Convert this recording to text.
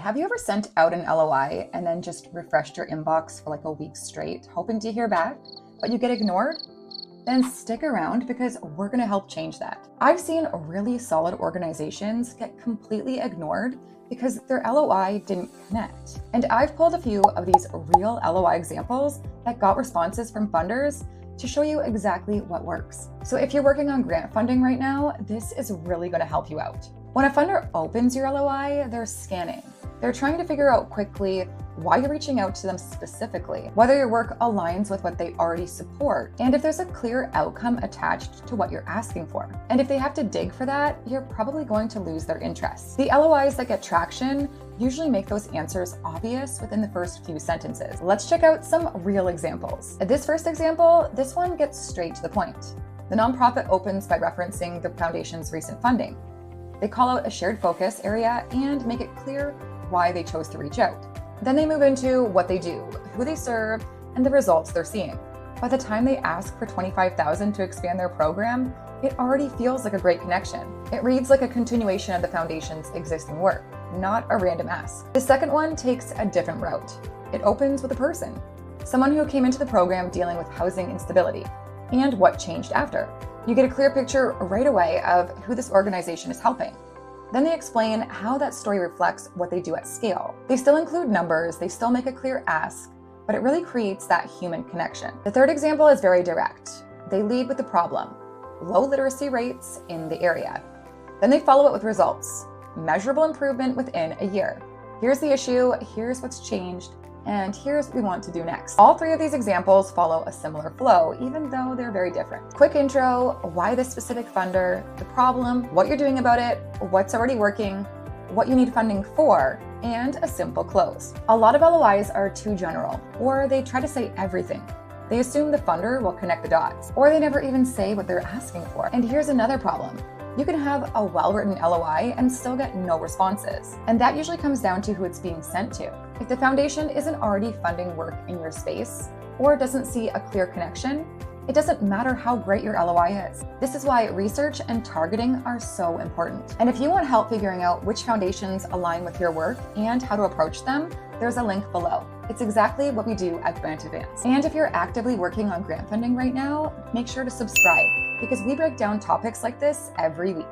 Have you ever sent out an LOI and then just refreshed your inbox for like a week straight, hoping to hear back, but you get ignored? Then stick around because we're going to help change that. I've seen really solid organizations get completely ignored because their LOI didn't connect. And I've pulled a few of these real LOI examples that got responses from funders to show you exactly what works. So if you're working on grant funding right now, this is really going to help you out. When a funder opens your LOI, they're scanning. They're trying to figure out quickly why you're reaching out to them specifically, whether your work aligns with what they already support, and if there's a clear outcome attached to what you're asking for. And if they have to dig for that, you're probably going to lose their interest. The LOIs that get traction usually make those answers obvious within the first few sentences. Let's check out some real examples. This first example, this one gets straight to the point. The nonprofit opens by referencing the foundation's recent funding. They call out a shared focus area and make it clear why they chose to reach out. Then they move into what they do, who they serve, and the results they're seeing. By the time they ask for $25,000 to expand their program, it already feels like a great connection. It reads like a continuation of the foundation's existing work, not a random ask. The second one takes a different route. It opens with a person, someone who came into the program dealing with housing instability, and what changed after. You get a clear picture right away of who this organization is helping. Then they explain how that story reflects what they do at scale. They still include numbers, they still make a clear ask, but it really creates that human connection. The third example is very direct. They lead with the problem, low literacy rates in the area. Then they follow it with results, measurable improvement within a year. Here's the issue, here's what's changed, and here's what we want to do next. All three of these examples follow a similar flow, even though they're very different. Quick intro, why this specific funder, the problem, what you're doing about it, what's already working, what you need funding for, and a simple close. A lot of LOIs are too general, or they try to say everything. They assume the funder will connect the dots, or they never even say what they're asking for. And here's another problem. You can have a well-written LOI and still get no responses. And that usually comes down to who it's being sent to. If the foundation isn't already funding work in your space or doesn't see a clear connection, it doesn't matter how great your LOI is. This is why research and targeting are so important. And if you want help figuring out which foundations align with your work and how to approach them, there's a link below. It's exactly what we do at Grant Advance. And if you're actively working on grant funding right now, make sure to subscribe because we break down topics like this every week.